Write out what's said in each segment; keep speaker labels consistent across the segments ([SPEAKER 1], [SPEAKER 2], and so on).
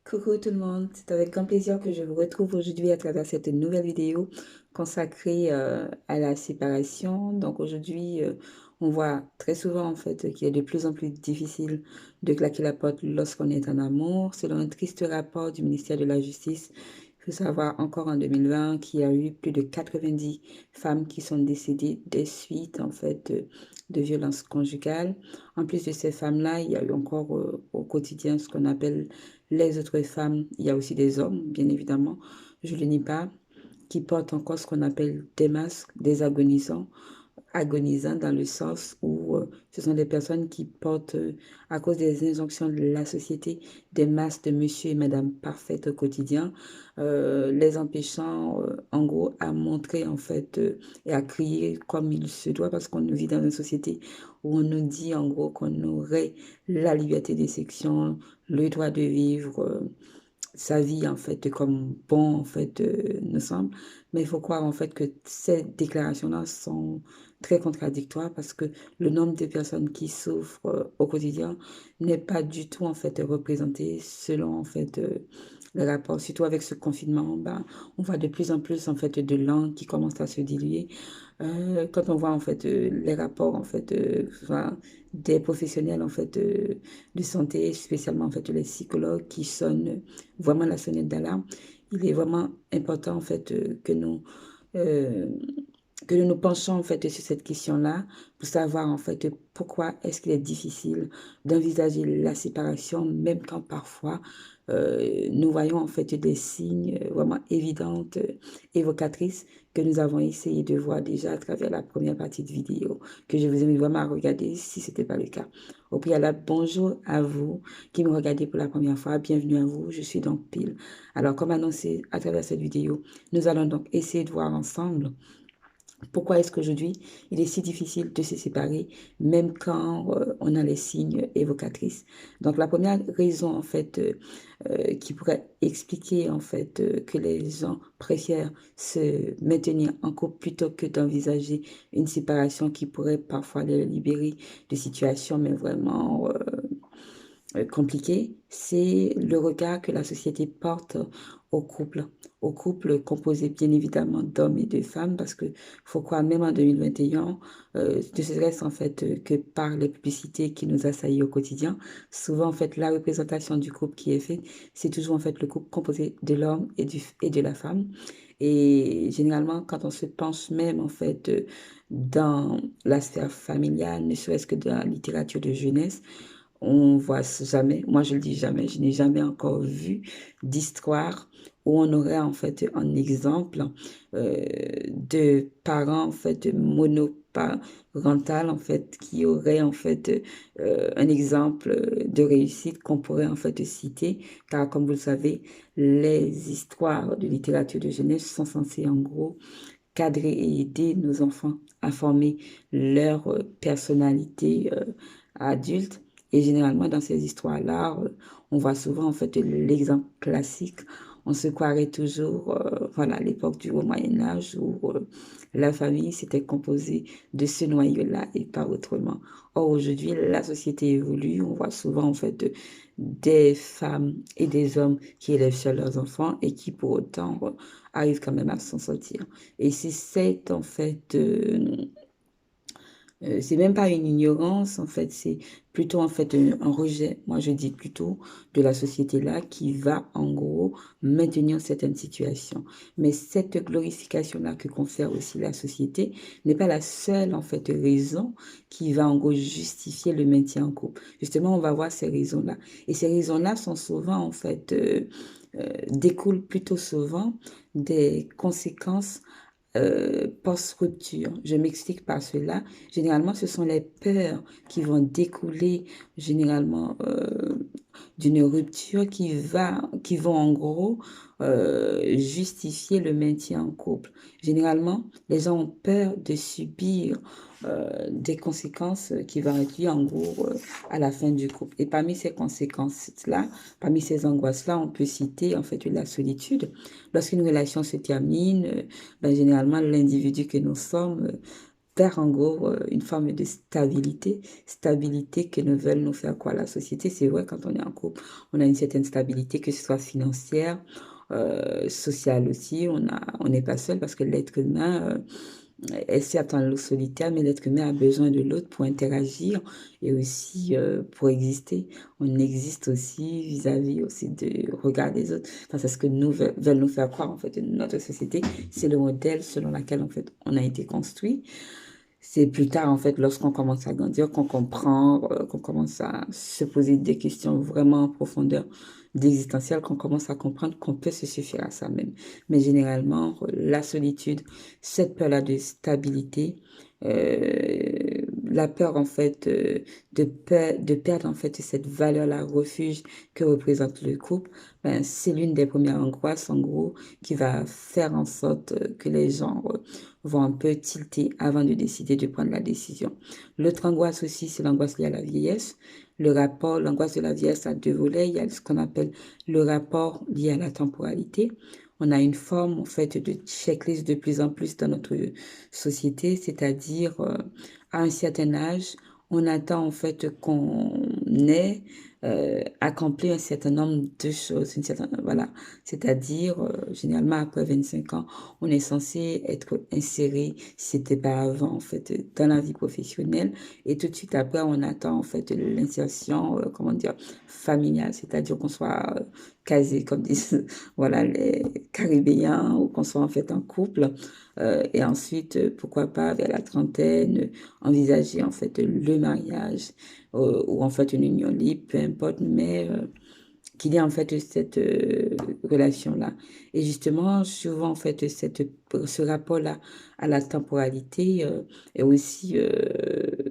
[SPEAKER 1] Coucou tout le monde, c'est avec grand plaisir que je vous retrouve aujourd'hui à travers cette nouvelle vidéo consacrée à la séparation. Donc aujourd'hui, on voit très souvent en fait qu'il est de plus en plus difficile de claquer la porte lorsqu'on est en amour. Selon un triste rapport du ministère de la Justice, il faut savoir encore en 2020 qu'il y a eu plus de 90 femmes qui sont décédées des suites en fait de violences conjugales. En plus de ces femmes-là, il y a eu encore au quotidien ce qu'on appelle les autres femmes. Il y a aussi des hommes, bien évidemment, je ne le nie pas, qui portent encore ce qu'on appelle des masques, des agonisants dans le sens où ce sont des personnes qui portent, à cause des injonctions de la société, des masques de monsieur et madame parfaite au quotidien, les empêchant, en gros, à montrer, en fait, et à crier comme il se doit, parce qu'on vit dans une société où on nous dit, en gros, qu'on aurait la liberté des sections, le droit de vivre, sa vie en fait comme bon en fait nous semble, mais il faut croire en fait que ces déclarations-là sont très contradictoires parce que le nombre de personnes qui souffrent au quotidien n'est pas du tout en fait représenté selon en fait le rapport, surtout avec ce confinement. Ben, on voit de plus en plus en fait de langues qui commencent à se diluer. Quand on voit en fait les rapports en fait enfin, des professionnels en fait de santé, spécialement en fait les psychologues qui sonnent vraiment la sonnette d'alarme, il est vraiment important en fait euh, que nous nous penchons en fait sur cette question-là pour savoir en fait pourquoi est-ce qu'il est difficile d'envisager la séparation, même quand parfois nous voyons en fait des signes vraiment évidentes, évocatrices que nous avons essayé de voir déjà à travers la première partie de vidéo, que je vous invite vraiment à regarder si ce n'était pas le cas. Au préalable, bonjour à vous qui me regardez pour la première fois, bienvenue à vous, je suis donc Pile. Alors comme annoncé à travers cette vidéo, nous allons donc essayer de voir ensemble pourquoi est-ce qu'aujourd'hui, il est si difficile de se séparer, même quand on a les signes évocatrices. Donc, la première raison, en fait, qui pourrait expliquer, en fait, que les gens préfèrent se maintenir en couple plutôt que d'envisager une séparation qui pourrait parfois les libérer de situations, mais vraiment compliqué, c'est le regard que la société porte au couple composé bien évidemment d'hommes et de femmes, parce que faut croire même en 2021, ne serait-ce en fait que par les publicités qui nous assaillent au quotidien, souvent en fait la représentation du couple qui est faite, c'est toujours en fait le couple composé de l'homme et de la femme. Et généralement, quand on se penche même en fait dans la sphère familiale, ne serait-ce que dans la littérature de jeunesse, on voit jamais, moi je le dis jamais, je n'ai jamais encore vu d'histoire où on aurait en fait un exemple de parents en fait monoparental en fait qui aurait en fait un exemple de réussite qu'on pourrait en fait citer, car comme vous le savez, les histoires de littérature de jeunesse sont censées en gros cadrer et aider nos enfants à former leur personnalité adulte. Et généralement, dans ces histoires-là, on voit souvent en fait l'exemple classique. On se croirait toujours voilà, à l'époque du Moyen Âge où la famille s'était composée de ce noyau-là et pas autrement. Or, aujourd'hui, la société évolue. On voit souvent en fait des femmes et des hommes qui élèvent seuls leurs enfants et qui pour autant arrivent quand même à s'en sortir. Et c'est en fait c'est même pas une ignorance, en fait, c'est plutôt en fait un rejet, moi je dis plutôt, de la société-là qui va en gros maintenir certaines situations. Mais cette glorification-là que confère aussi la société n'est pas la seule en fait raison qui va en gros justifier le maintien en couple. Justement, on va voir ces raisons-là. Et ces raisons-là sont souvent en fait découlent plutôt souvent des conséquences post-rupture. Je m'explique par cela. Généralement, ce sont les peurs qui vont découler généralement d'une rupture qui vont en gros justifier le maintien en couple. Généralement, les gens ont peur de subir des conséquences qui vont être liées en gros à la fin du couple. Et parmi ces conséquences-là, parmi ces angoisses-là, on peut citer en fait la solitude. Lorsqu'une relation se termine, ben, généralement l'individu que nous sommes vers en gros une forme de stabilité que nous veulent nous faire quoi la société. C'est vrai, quand on est en couple, on a une certaine stabilité, que ce soit financière, sociale aussi. On n'est pas seul parce que l'être humain est certes un loup solitaire, mais l'être humain a besoin de l'autre pour interagir et aussi pour exister. On existe aussi vis-à-vis aussi du regard des autres. Enfin, c'est ce que veulent nous faire croire en fait notre société. C'est le modèle selon lequel en fait on a été construit. C'est plus tard, en fait, lorsqu'on commence à grandir, qu'on comprend, qu'on commence à se poser des questions vraiment en profondeur d'existentiel, qu'on commence à comprendre qu'on peut se suffire à soi-même. Mais généralement, la solitude, cette peur-là de stabilité, la peur, en fait, de perdre, en fait, cette valeur-là, refuge que représente le couple, ben, c'est l'une des premières angoisses, en gros, qui va faire en sorte que les gens vont un peu tilter avant de décider de prendre la décision. L'autre angoisse aussi, c'est l'angoisse liée à la vieillesse. L'angoisse de la vieillesse a deux volets. Il y a ce qu'on appelle le rapport lié à la temporalité. On a une forme, en fait, de checklist de plus en plus dans notre société, c'est-à-dire, à un certain âge, on attend, en fait, qu'on ait accompli un certain nombre de choses, voilà. C'est-à-dire, généralement, après 25 ans, on est censé être inséré, si c'était pas avant, en fait, dans la vie professionnelle. Et tout de suite après, on attend, en fait, l'insertion, comment dire, familiale. C'est-à-dire qu'on soit casé, comme disent, voilà, les Caribéens, ou qu'on soit, en fait, en couple. Et ensuite, pourquoi pas, vers la trentaine, envisager, en fait, le mariage, ou en fait, une union libre, peu importe, mais qu'il y a en fait cette relation-là. Et justement, souvent, en fait, ce rapport-là à la temporalité est aussi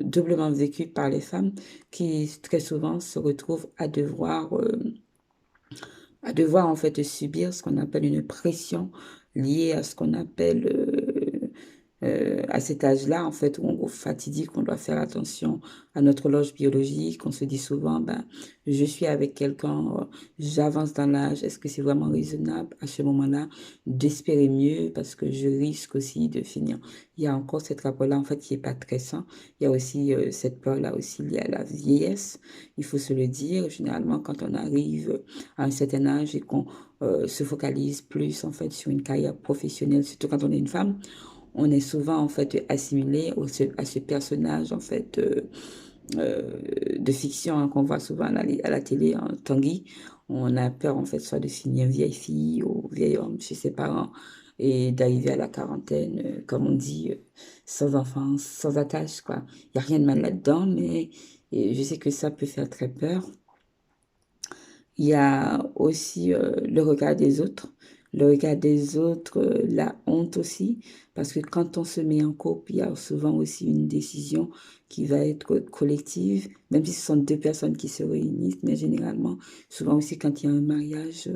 [SPEAKER 1] doublement vécu par les femmes qui très souvent se retrouvent à devoir en fait subir ce qu'on appelle une pression liée à ce qu'on appelle à cet âge-là, en fait, où on est fatidique, on doit faire attention à notre horloge biologique. On se dit souvent, ben, je suis avec quelqu'un, j'avance dans l'âge, est-ce que c'est vraiment raisonnable à ce moment-là d'espérer mieux parce que je risque aussi de finir. Il y a encore cette rapport-là, en fait, qui est pas très sain. Il y a aussi cette peur-là aussi liée à la vieillesse. Il faut se le dire, généralement, quand on arrive à un certain âge et qu'on se focalise plus, en fait, sur une carrière professionnelle, surtout quand on est une femme, on est souvent en fait assimilé à ce personnage en fait de fiction hein, qu'on voit souvent à la télé, en Tanguy. On a peur en fait soit de finir vieille fille ou vieil homme chez ses parents et d'arriver à la quarantaine, comme on dit, sans enfant, sans attache, quoi. Il n'y a rien de mal là-dedans, mais et je sais que ça peut faire très peur. Il y a aussi le regard des autres. Le regard des autres, la honte aussi, parce que quand on se met en couple, il y a souvent aussi une décision qui va être collective, même si ce sont deux personnes qui se réunissent, mais généralement, souvent aussi quand il y a un mariage,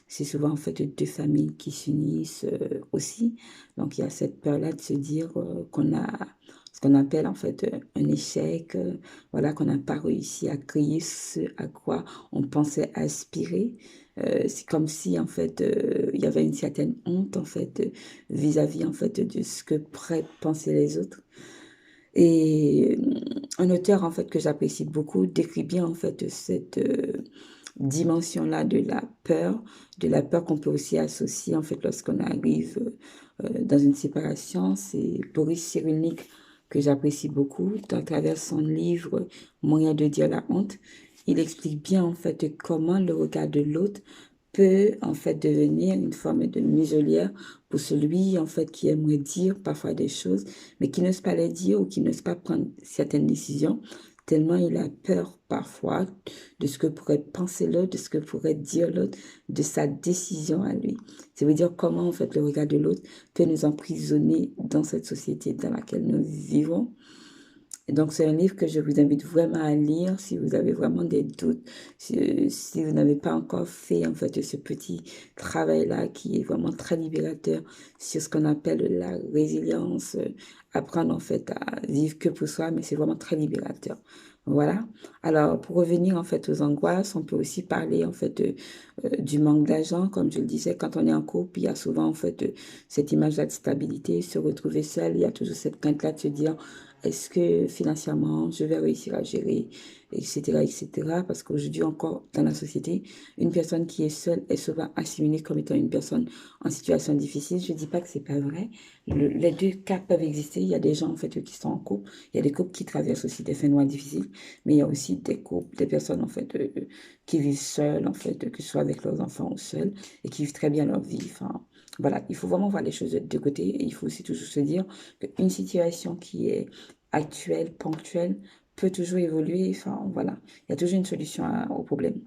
[SPEAKER 1] c'est souvent en fait deux familles qui s'unissent aussi. Donc il y a cette peur-là de se dire qu'on a ce qu'on appelle en fait un échec, voilà, qu'on n'a pas réussi à créer ce à quoi on pensait aspirer. C'est comme si en fait il y avait une certaine honte en fait vis-à-vis en fait de ce que pourraient penser les autres. Et un auteur en fait que j'apprécie beaucoup décrit bien en fait cette dimension-là de la peur qu'on peut aussi associer en fait lorsqu'on arrive dans une séparation. C'est Boris Cyrulnik que j'apprécie beaucoup à travers son livre Moyen de dire la honte. Il explique bien en fait comment le regard de l'autre peut en fait devenir une forme de muselière pour celui en fait qui aimerait dire parfois des choses mais qui n'ose pas les dire ou qui n'ose pas prendre certaines décisions tellement il a peur parfois de ce que pourrait penser l'autre, de ce que pourrait dire l'autre, de sa décision à lui. Ça veut dire comment en fait le regard de l'autre peut nous emprisonner dans cette société dans laquelle nous vivons. Et donc, c'est un livre que je vous invite vraiment à lire si vous avez vraiment des doutes, si vous n'avez pas encore fait en fait ce petit travail-là qui est vraiment très libérateur sur ce qu'on appelle la résilience, apprendre en fait à vivre que pour soi, mais c'est vraiment très libérateur. Voilà. Alors, pour revenir en fait aux angoisses, on peut aussi parler en fait du manque d'argent. Comme je le disais, quand on est en couple, il y a souvent en fait cette image de stabilité, se retrouver seul. Il y a toujours cette crainte-là de se dire, est-ce que financièrement, je vais réussir à gérer, etc., etc. Parce qu'aujourd'hui encore, dans la société, une personne qui est seule est souvent assimilée comme étant une personne en situation difficile. Je dis pas que c'est pas vrai. Les deux cas peuvent exister. Il y a des gens en fait qui sont en couple. Il y a des couples qui traversent aussi des fins de mois difficiles, mais il y a aussi des couples, des personnes en fait qui vivent seules, en fait, que ce soit avec leurs enfants ou seuls, et qui vivent très bien leur vie. Enfin, voilà, il faut vraiment voir les choses de deux côtés, et il faut aussi toujours se dire qu'une situation qui est actuelle, ponctuelle, peut toujours évoluer. Enfin, voilà, il y a toujours une solution au problème.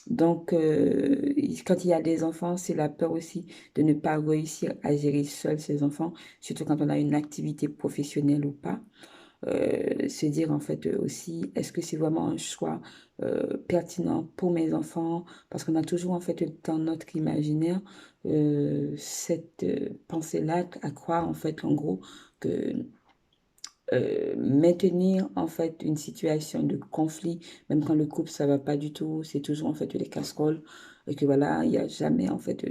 [SPEAKER 1] Donc, quand il y a des enfants, c'est la peur aussi de ne pas réussir à gérer seul ses enfants, surtout quand on a une activité professionnelle ou pas. Se dire en fait aussi, est-ce que c'est vraiment un choix pertinent pour mes enfants? Parce qu'on a toujours en fait dans notre imaginaire cette pensée-là à croire en fait en gros que maintenir en fait une situation de conflit, même quand le couple ça va pas du tout, c'est toujours en fait les casseroles et que voilà, il n'y a jamais en fait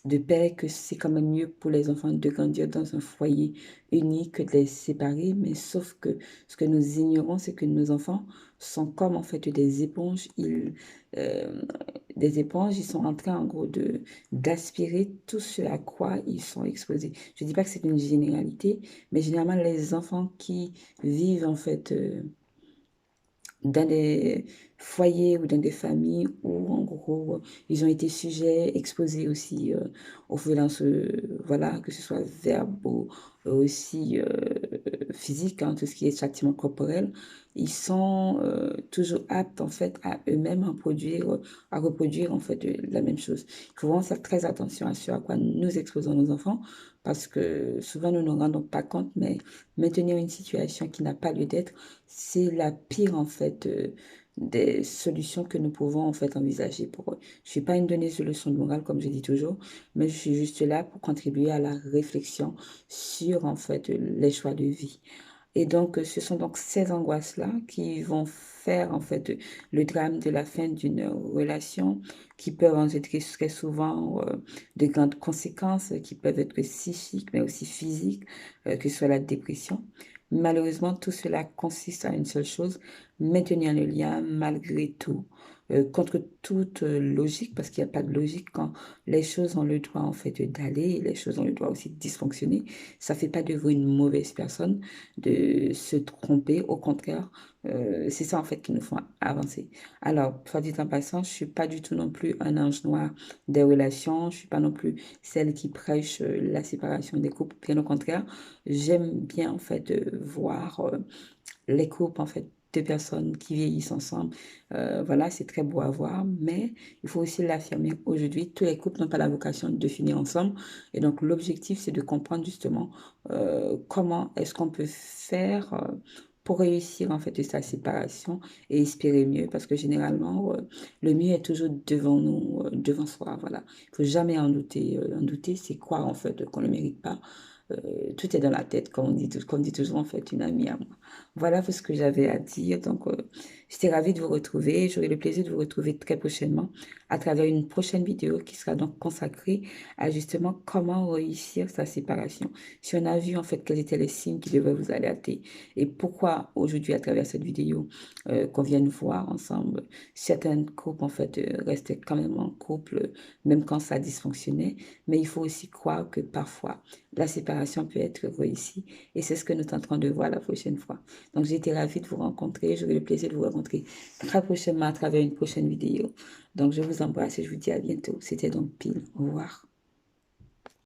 [SPEAKER 1] de paix, que c'est quand même mieux pour les enfants de grandir dans un foyer uni que de les séparer. Mais sauf que ce que nous ignorons, c'est que nos enfants sont comme en fait euh, des éponges, ils sont en train en gros de d'aspirer tout ce à quoi ils sont exposés. Je dis pas que c'est une généralité, mais généralement les enfants qui vivent en fait dans des foyers ou dans des familles où, en gros, ils ont été sujets, exposés aussi aux violences, voilà, que ce soit verbaux, aussi physiques, hein, tout ce qui est châtiment corporel, ils sont toujours aptes, en fait, à eux-mêmes à reproduire, en fait, la même chose. Il faut vraiment faire très attention à ce à quoi nous exposons nos enfants, parce que souvent, nous ne nous rendons pas compte, mais maintenir une situation qui n'a pas lieu d'être, c'est la pire en fait des solutions que nous pouvons en fait envisager pour eux. Je suis pas une donneuse de leçons de morale comme je dis toujours, mais je suis juste là pour contribuer à la réflexion sur en fait les choix de vie. Et donc, ce sont donc ces angoisses-là qui vont faire en fait le drame de la fin d'une relation, qui peuvent engendrer très souvent de grandes conséquences, qui peuvent être psychiques, mais aussi physiques, que ce soit la dépression. Malheureusement, tout cela consiste à une seule chose, maintenir le lien malgré tout, contre toute logique, parce qu'il n'y a pas de logique quand les choses ont le droit en fait d'aller, les choses ont le droit aussi de dysfonctionner. Ça fait pas de vous une mauvaise personne de se tromper. Au contraire, c'est ça en fait qui nous font avancer. Alors, soit dit en passant, je suis pas du tout non plus un ange noir des relations. Je suis pas non plus celle qui prêche la séparation des couples. Bien au contraire, j'aime bien en fait voir les couples en fait deux personnes qui vieillissent ensemble. Voilà, c'est très beau à voir, mais il faut aussi l'affirmer aujourd'hui. Tous les couples n'ont pas la vocation de finir ensemble. Et donc, l'objectif, c'est de comprendre justement comment est-ce qu'on peut faire pour réussir en fait sa séparation et espérer mieux. Parce que généralement, le mieux est toujours devant nous, devant soi. Voilà. Il faut jamais en douter. En douter, c'est croire en fait qu'on ne le mérite pas. Tout est dans la tête, comme dit toujours en fait une amie à moi. Voilà ce que j'avais à dire. Donc, j'étais ravie de vous retrouver. J'aurai le plaisir de vous retrouver très prochainement à travers une prochaine vidéo qui sera donc consacrée à justement comment réussir sa séparation. Si on a vu en fait quels étaient les signes qui devaient vous alerter et pourquoi aujourd'hui à travers cette vidéo qu'on vient de voir ensemble, certains couples en fait restaient quand même en couple même quand ça dysfonctionnait. Mais il faut aussi croire que parfois la séparation peut être réussie et c'est ce que nous tenterons de voir la prochaine fois. Donc, j'ai été ravie de vous rencontrer. J'aurai le plaisir de vous rencontrer très prochainement à travers une prochaine vidéo. Donc, je vous embrasse et je vous dis à bientôt. C'était donc Pile. Au revoir.